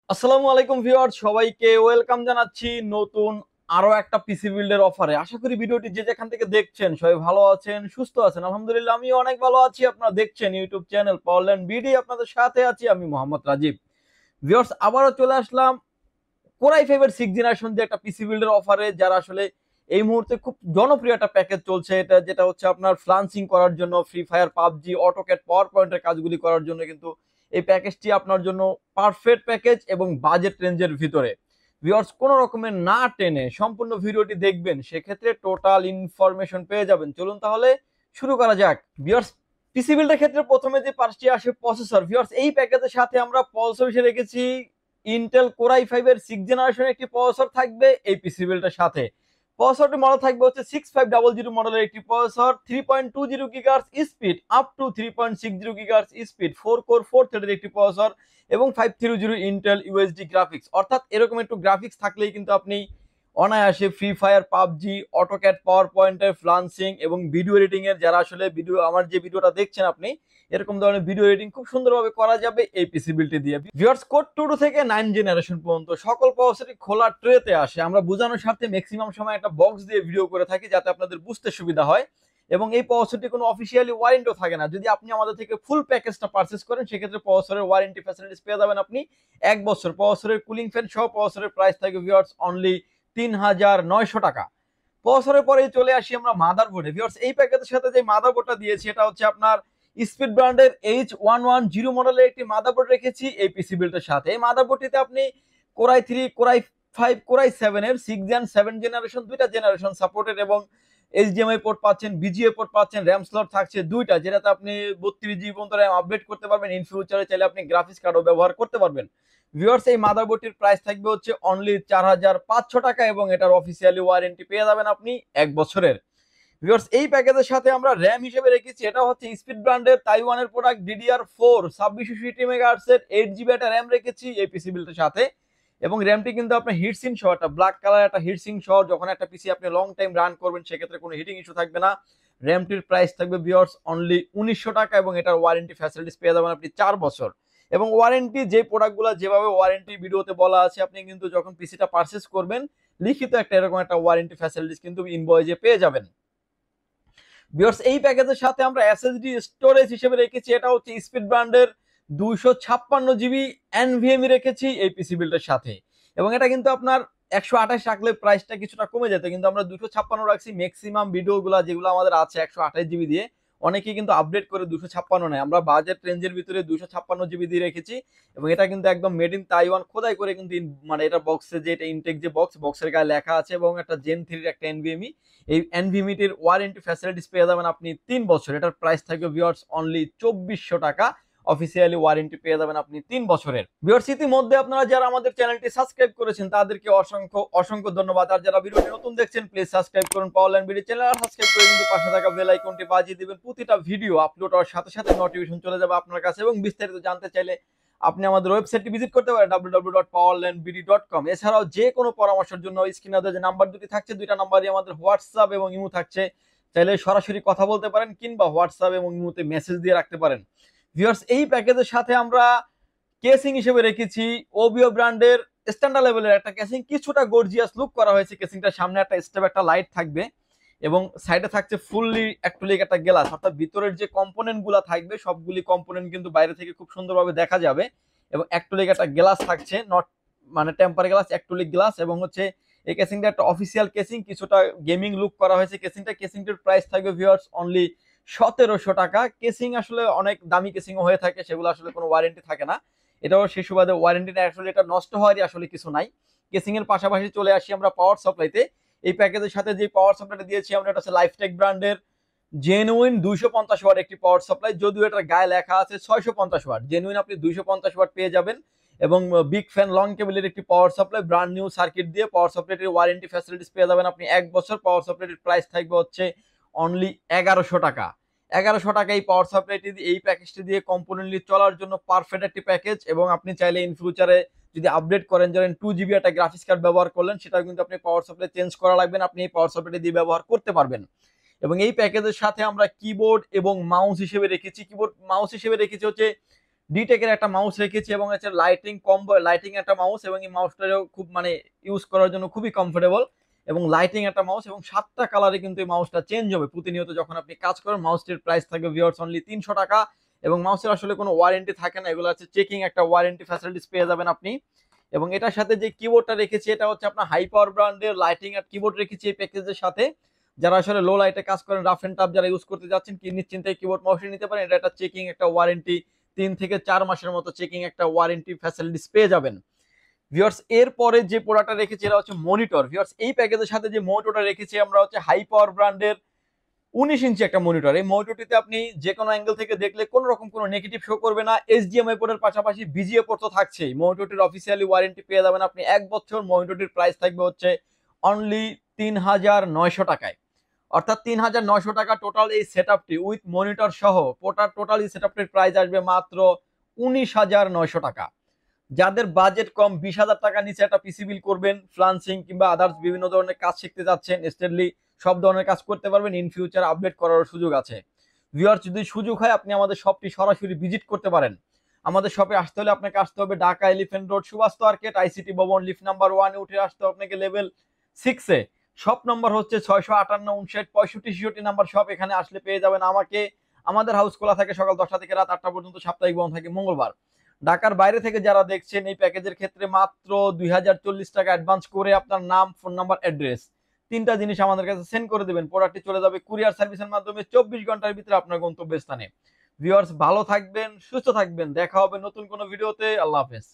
আসসালামু আলাইকুম ভিউয়ার্স, সবাইকে ওয়েলকাম জানাচ্ছি নতুন আরো একটা পিসি বিল্ডের অফারে। আশা করি ভিডিওটি যে যেখান থেকে দেখছেন সবাই ভালো আছেন, সুস্থ আছেন। আলহামদুলিল্লাহ আমি অনেক ভালো আছি। আপনারা দেখছেন ইউটিউব চ্যানেল পাওয়ারল্যান্ড বিডি, আপনাদের সাথে আছি আমি মোহাম্মদ রাজীব। ভিউয়ার্স, আবারও চলে আসলাম কোরাই ফাইভের 6 জেনারেশন দিয়ে একটা পিসি বিল্ডের অফারে, যারা আসলে এই মুহূর্তে খুব জনপ্রিয় একটা প্যাকেজ চলছে। এটা যেটা হচ্ছে আপনার ফ্লান্সিং করার জন্য, ফ্রি ফায়ার, পাবজি, অটোক্যাড, পাওয়ার পয়েন্টের কাজগুলি করার জন্য কিন্তু এই প্যাকেজটি আপনার জন্য পারফেক্ট প্যাকেজ এবং বাজেট রেঞ্জের ভিতরে। ভিউয়ার্স, কোনো রকমের না টেনে সম্পূর্ণ ভিডিওটি দেখবেন, সেক্ষেত্রে টোটাল ইনফরমেশন পেয়ে যাবেন। চলুন তাহলে শুরু করা যাক। ভিউয়ার্স, পিসি বিল্ডের ক্ষেত্রে প্রথমে যে পার্টটি আসে প্রসেসর। ভিউয়ার্স, এই প্যাকেজের সাথে আমরা প্রসেসর হিসেবে রেখেছি ইন্টেল কোরাই ফাইভের 6 জেনারেশনের একটি প্রসেসর থাকবে এই পিসি বিল্ডের সাথে। প্রসেসরটির মডেল থাকবে হচ্ছে 6500 মডেলের একটি processor, 3.20 gigahertz speed up to 3.60 gigahertz speed, 4 core 4 থ্রেডের একটি প্রসেসর এবং 530 ইন্টেল ইউএসডি গ্রাফিক্স। অর্থাৎ এরকম একটু গ্রাফিক্স থাকলেই কিন্তু আপনি অনায়াসে ফ্রি ফায়ার, পাবজি, অটোক্যাড, পাওয়ার পয়েন্টের ফ্লান্সিং এবং ভিডিও এডিটিং এর, যারা আসলে ভিডিও আমার যে ভিডিওটা দেখছেন আপনি, এরকম ধরনের ভিডিও এডিটিং খুব সুন্দরভাবে করা যাবে এই পিসি বিল্ডটি দিয়ে। ভিউয়ার্স, কোড 2 থেকে 9 জেনারেশন পর্যন্ত সকল প্রসেসরই খোলা ট্রেতে আসে। আমরা বোঝানোর স্বার্থে ম্যাক্সিমাম সময় একটা বক্স দিয়ে ভিডিও করে থাকি, যাতে আপনাদের বুঝতে সুবিধা হয়। এবং এই প্রসেসরটি কোনো অফিসিয়ালি ওয়ারেন্টিও থাকে না। যদি আপনি আমাদের থেকে ফুল প্যাকেজটা পারচেজ করেন, সেক্ষেত্রে প্রসেসরের ওয়ারেন্টি ফ্যাসিলিটিস পেয়ে যাবেন আপনি 1 বছর। প্রসেসরের কুলিং ফ্যান সহ প্রসেসরের প্রাইস থাকে ভিউয়ার্স অনলি 3900 টাকা। প্রসেসরের পরেই চলে আসি আমরা মাদারবোর্ডে। ভিউয়ার্স, এই প্যাকেজের সাথে যে মাদারবোর্ডটা দিয়েছি এটা হচ্ছে আপনার স্পিড ব্র্যান্ডের H110 মডেলের একটি মাদারবোর্ড রেখেছি এই পিসি বিল্ডের সাথে। এই মাদারবোর্ডটিতে আপনি কোরাই 3, কোরাই 5, কোরাই 7 এর 6 এন্ড 7 জেনারেশন, দুইটা জেনারেশন সাপোর্টেড এবং এইচডিএমআই পোর্ট পাচ্ছেন, বিজিএ পোর্ট পাচ্ছেন, র্যাম স্লট থাকছে দুইটা, যেটাতে আপনি 32 জিবি পর্যন্ত র্যাম আপডেট করতে পারবেন। ইন ফিউচারে চাইলে আপনি গ্রাফিক্স কার্ডও ব্যবহার করতে পারবেন। ভিউয়ার্স, এই মাদারবোর্ডটির প্রাইস থাকবে হচ্ছে অনলি 4500 টাকা এবং এটার অফিসিয়ালি ওয়ারেন্টি পেয়ে যাবেন আপনি 1 বছরের। ভিউয়ার্স, এই প্যাকেজের সাথে আমরা র্যাম হিসেবে রেখেছি, এটা হচ্ছে স্পিড ব্র্যান্ডের তাইওয়ানের প্রোডাক্ট DDR4 2680 মেগাহার্টজের 8 জিবি একটা র্যাম রেখেছি এই পিসি বিল্ডের সাথে। এবং র্যামটি কিন্তু আপনার হিটসিং সহ, একটা ব্ল্যাক কালার একটা হিটসিং সহ, যখন একটা পিসি আপনি লং টাইম রান করবেন সেক্ষেত্রে কোনো হিটিং ইস্যু থাকবে না। র্যামটির প্রাইস থাকবে ভিউয়ার্স অনলি 1900 টাকা এবং এটার ওয়ারেন্টি ফ্যাসিলিটিস পেয়ে যাবেন আপনি 4 বছর। এবং ওয়ারেন্টি যে প্রোডাক্টগুলো যেভাবে ওয়ারেন্টি ভিডিওতে বলা আছে, আপনি কিন্তু যখন পিসিটা পারচেজ করবেন লিখিত একটা এরকম একটা ওয়ারেন্টি ফ্যাসিলিটিস কিন্তু ইনভয়েসে পেয়ে যাবেন। ভিউয়ার্স, এই প্যাকেজের সাথে আমরা এসএসডি স্টোরেজ হিসেবে রেখেছি, এটা হচ্ছে স্পিড ব্র্যান্ডের 256 জিবি এনভিএমই রেখেছি এই পিসি বিল্ডের সাথে। এবং এটা কিন্তু আপনার 128 রাখলে প্রাইসটা কিছুটা কমে যেত, কিন্তু আমরা 256 রাখছি। ম্যাক্সিমাম ভিডিওগুলো যেগুলো আমাদের আছে 128 জিবি দিয়ে, অনেকেই কিন্তু আপডেট করে 256 নেয়। আমরা বাজেট রেঞ্জের ভিতরে 256 জিবি দিয়ে রেখেছি। এবং এটা কিন্তু একদম মেড ইন তাইওয়ান, খোদাই করে কিন্তু মানে এটা বক্সে যে এটা ইনটেক যে বক্সের গায়ে লেখা আছে এবং একটা জেন 3 একটা এনভিএমই। এই এনভিএমইটির ওয়ারেন্টি ফ্যাসিলিটিস পেয়ে যাবেন আপনি 3 বছর। এটার প্রাইস থাকবে ভিউয়ার্স অনলি 2400 টাকা। অফিসিয়ালি ওয়ারেন্টি পেয়ে যাবেন আপনি 3 বছরের। ভিউয়ার্স, ইতিমধ্যে আপনারা যারা আমাদের চ্যানেলটি সাবস্ক্রাইব করেছেন তাদেরকে অসংখ্য অসংখ্য ধন্যবাদ। আর যারা ভিডিওটি নতুন দেখছেন প্লিজ সাবস্ক্রাইব করুন পাওয়ারল্যান্ড বিডি চ্যানেল, আর সাবস্ক্রাইব করে কিন্তু পাশে থাকা বেল আইকনটি বাজিয়ে দিবেন। প্রতিটা ভিডিও আপলোড হওয়ার সাথে সাথে নোটিফিকেশন চলে যাবে আপনার কাছে। এবং বিস্তারিত জানতে চাইলে আপনি আমাদের ওয়েবসাইটটি ভিজিট করতে পারেন www.powerlandbd.com। এছাড়াও যে কোনো পরামর্শের জন্য স্ক্রিনে যে নাম্বার দুটি থাকছে, দুইটা নাম্বারই আমাদের হোয়াটসঅ্যাপ এবং ইমো থাকছে, চাইলে সরাসরি কথা বলতে পারেন কিংবা হোয়াটসঅ্যাপ এবং ইমোতে মেসেজ দিয়ে রাখতে পারেন। ভিউয়ার্স, এই প্যাকেজের সাথে আমরা কেসিং হিসেবে রেখেছি ওবিও ব্র্যান্ডের স্ট্যান্ডার্ড লেভেলের একটা কেসিং, কিছুটা গর্জিয়াস লুক করা হয়েছে। কেসিংটার সামনে একটা স্টেপ একটা লাইট থাকবে এবং সাইডে থাকছে ফুললি অ্যাক্রিলিক একটা গ্লাস, অর্থাৎ ভিতরের যে কম্পোনেন্ট গুলা থাকবে সবগুলি কম্পোনেন্ট কিন্তু বাইরে থেকে খুব সুন্দরভাবে দেখা যাবে। এবং অ্যাক্রিলিক একটা গ্লাস থাকছে, নট মানে টেম্পার গ্লাস, অ্যাক্রিলিক গ্লাস। এবং হচ্ছে এই কেসিংটা একটা অফিসিয়াল কেসিং, কিছুটা গেমিং লুক করা হয়েছে কেসিংটার প্রাইস থাকবে ভিউয়ার্স অনলি 1700 টাকা। কেসিং আসলে অনেক দামি কেসিংও হয়ে থাকে, সেগুলো আসলে কোনো ওয়ারেন্টি থাকে না। এটাও সেই সুবাদে ওয়ারেন্টি নেই, আসলে এটা নষ্ট হওয়ারই আসলে কিছু নাই। কেসিং এর পাশাপাশি চলে আসি আমরা পাওয়ার সাপ্লাইতে। এই প্যাকেজের সাথে যে পাওয়ার সাপ্লাইটা দিয়েছি আমরা, এটা হচ্ছে লাইফটেক ব্র্যান্ডের জেনুইন 250 ওয়াট একটি পাওয়ার সাপ্লাই। যদিও এটার গায়ে লেখা আছে 650 ওয়াট, জেনুইন আপনি 250 ওয়াট পেয়ে যাবেন। এবং বিগ ফ্যান লং কেবলের একটি power supply, brand new circuit দিয়ে পাওয়ার সাপ্লাইটির ওয়ারেন্টি ফ্যাসিলিটিস পেয়ে যাবেন আপনি 1 বছর। পাওয়ার সাপ্লাইটির প্রাইস থাকবে হচ্ছে অনলি 1100 টাকা। 1100 টাকা এই পাওয়ার সাপ্লাইটি, এই প্যাকেজটি দিয়ে কম্পোনেন্টলি চলার জন্য পারফেক্ট একটি প্যাকেজ। এবং আপনি চাইলে ইন ফিউচারে যদি আপডেট করেন, ধরেন 2 জিবি একটা গ্রাফিক্স কার্ড ব্যবহার করলেন, সেটাও কিন্তু আপনি পাওয়ার সাপ্লাই চেঞ্জ করা লাগবে না, আপনি এই পাওয়ার সাপ্লাইটি দিয়ে ব্যবহার করতে পারবেন। এবং এই প্যাকেজের সাথে আমরা কিবোর্ড এবং মাউস হিসেবে রেখেছি হচ্ছে ডিটেকের একটা মাউস রেখেছি এবং হচ্ছে লাইটিং কম্বো, লাইটিং একটা মাউস, এবং এই মাউসটাও খুব মানে ইউজ করার জন্য খুবই কমফোর্টেবল, এবং লাইটিং একটা মাউস, এবং 7টা কালারে কিন্তু এই মাউসটা চেঞ্জ হবে প্রতিনিয়ত যখন আপনি কাজ করেন। মাউসটির প্রাইস থাকবে ভিউয়ার্স অনলি 300 টাকা, এবং মাউসের আসলে কোনো ওয়ারেন্টি থাকে না, এগুলো হচ্ছে চেকিং একটা ওয়ারেন্টি ফ্যাসিলিটিস পেয়ে যাবেন আপনি। এবং এটার সাথে যে কিবোর্ডটা রেখেছি এটা হচ্ছে আপনার হাই পাওয়ার ব্র্যান্ডের লাইটিং আর কিবোর্ড রেখেছি এই প্যাকেজের সাথে। যারা আসলে লো লাইটে কাজ করেন, রাফ এন্ড টাফ যারা ইউজ করতে যাচ্ছেন, কি নিশ্চিন্তে কিবোর্ড মাউসটি নিতে পারেন। এটা একটা চেকিং একটা ওয়ারেন্টি, 3 থেকে 4 মাসের মতো চেকিং একটা ওয়ারেন্টি ফ্যাসিলিটিস পেয়ে যাবেন। ভিউয়ার্স এরপরে যে প্রোডাক্টটা রেখেছি এটা হচ্ছে মনিটর। ভিউয়ার্স এই প্যাকেজের সাথে যে মনিটরটা রেখেছি আমরা হচ্ছে হাই পাওয়ার ব্র্যান্ডের 19 ইঞ্চি একটা মনিটর। এই মনিটরটিতে আপনি যে কোনো অ্যাঙ্গেল থেকে দেখলে কোনো রকম কোনো নেগেটিভ শো করবে না। এইচডিএমআই পোর্টের পাশাপাশি বিজিএ পোর্ট তো থাকছেই। মনিটরটির অফিসিয়ালি ওয়ারেন্টি পেয়ে যাবেন আপনি 1 বছর। মনিটরটির প্রাইস থাকবে হচ্ছে অনলি 3,900 টাকায়, অর্থাৎ 3,900 টাকা টোটাল এই সেটআপটি উইথ মনিটর সহ টোটাল এই সেটআপটির প্রাইস আসবে মাত্র 19,900 টাকা। যাদের বাজেট কম, 20,000 টাকা নিচে একটা পিসি বিল করবেন, ফ্লান্সিং কিংবা আদার্স বিভিন্ন ধরনের কাজ শিখতে যাচ্ছেন, স্টেডলি সব ধরনের কাজ করতে পারবেন, ইন ফিউচার আপডেট করার সুযোগ আছে। ভিউয়ার যদি সুযোগ হয় আপনি আমাদের শপটি সরাসরি ভিজিট করতে পারেন। আমাদের শপে আসতে হলে আপনাকে আসতে হবে Dhaka elephant road Subhash market ICT Bhaban lift number 1-এ উঠে আসতে হবে আপনাকে লেভেল 6-এ। শপ নম্বর হচ্ছে 658, 59, 65, 66 নাম্বার শপ। এখানে আসলে পেয়ে যাবেন আমাকে। আমাদের হাউস খোলা থাকে সকাল 10টা থেকে রাত 8টা পর্যন্ত, সাপ্তাহিক বন্ধ থাকে মঙ্গলবার। ঢাকার বাইরে থেকে যারা দেখছেন এই প্যাকেজের ক্ষেত্রে মাত্র 2,040 টাকা অ্যাডভান্স করে আপনার নাম, ফোন নাম্বার, অ্যাড্রেস 3টা জিনিস আমাদের কাছে সেন্ড করে দেবেন। প্রোডাক্টটি চলে যাবে কুরিয়ার সার্ভিসের মাধ্যমে 24 ঘন্টার ভিতরে আপনার গন্তব্যস্থানে। ভিউয়ার্স ভালো থাকবেন, সুস্থ থাকবেন, দেখা হবে নতুন কোনো ভিডিওতে। আল্লাহ হাফেজ।